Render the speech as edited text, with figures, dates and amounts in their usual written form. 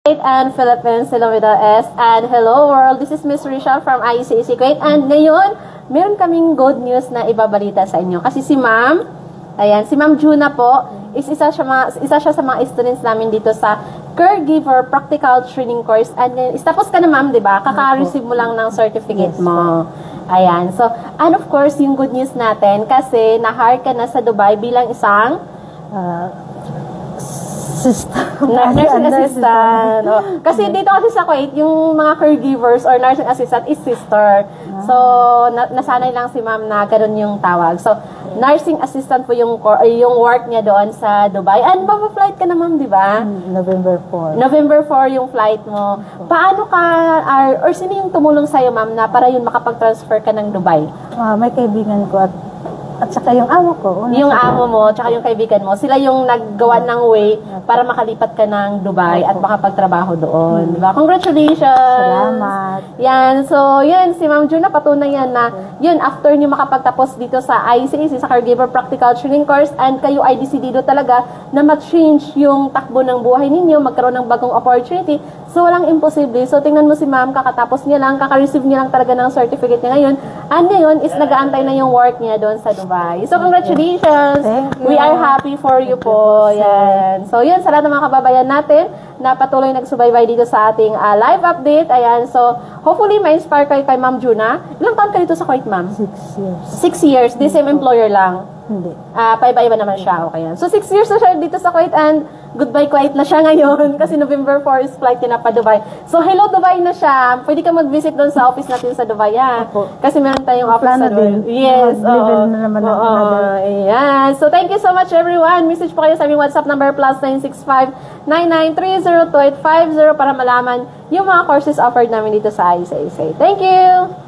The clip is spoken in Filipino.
And Philippines, hello with the S. And hello world, this is Miss Risha from ICAC Kuwait. And ngayon, meron kaming good news na ibabalita sa inyo. Kasi si Ma'am, ayan, si Ma'am Juna po, isa siya sa mga students namin dito sa Caregiver Practical Training Course. And tapos ka na Ma'am, di ba? Kaka-receive mo lang ng certificate mo. Ayan, so, and of course, yung good news natin, kasi na-hire ka na sa Dubai bilang isang nursing assistant. Kasi dito kasi sa Kuwait, yung mga caregivers or nursing assistant is sister. So, nasanay lang si ma'am na gano'n yung tawag. So, nursing assistant po yung work niya doon sa Dubai. And mapa-flight ka na ma'am, di ba? November 4. November 4 yung flight mo. Paano ka, or sino yung tumulong sa'yo ma'am na para yun makapag-transfer ka ng Dubai? May kaibigan ko at saka yung amo ko. Yung amo mo, tsaka yung kaibigan mo, sila yung naggawa ng way para makalipat ka ng Dubai at makapagtrabaho doon. Diba? Congratulations! Salamat. Yan. So, yan. Si Ma'am Juna, patunay yan na, yun, after nyo makapagtapos dito sa ICAC, sa Caregiver Practical Training Course, and kayo ay decidido talaga na ma-change yung takbo ng buhay ninyo, magkaroon ng bagong opportunity. So, walang imposible. So, tingnan mo si Ma'am, kakatapos niya lang, kaka-receive niya lang talaga ng certificate niya ngayon. And ngayon is nag-aantay na yung work niya doon sa Dubai. So, congratulations! Thank you. We are happy for you po. Yan. So, yun, sa lahat ng mga kababayan natin na patuloy nagsubaybay dito sa ating live update. Ayan. So, hopefully, ma-inspire kayo kay Ma'am Juna. Ilang taon ka dito sa Kuwait, Ma'am? 6 years. 6 years. The same employer lang? Hindi. Paiba-iba naman siya. Okay yan. So, 6 years na siya dito sa Kuwait and goodbye Kuwait na siya ngayon kasi November 4 is flight niya na pa Dubai. So, hello Dubai na siya. Pwede ka mag-visit doon sa office natin sa Dubai. Kasi meron tayong office sa Dubai. Yes. Level na naman ako na din. Ayan. So, thank you so much everyone. Message po kayo sa aming WhatsApp number +965-9930-2850 para malaman yung mga courses offered namin dito sa ICAC. Thank you!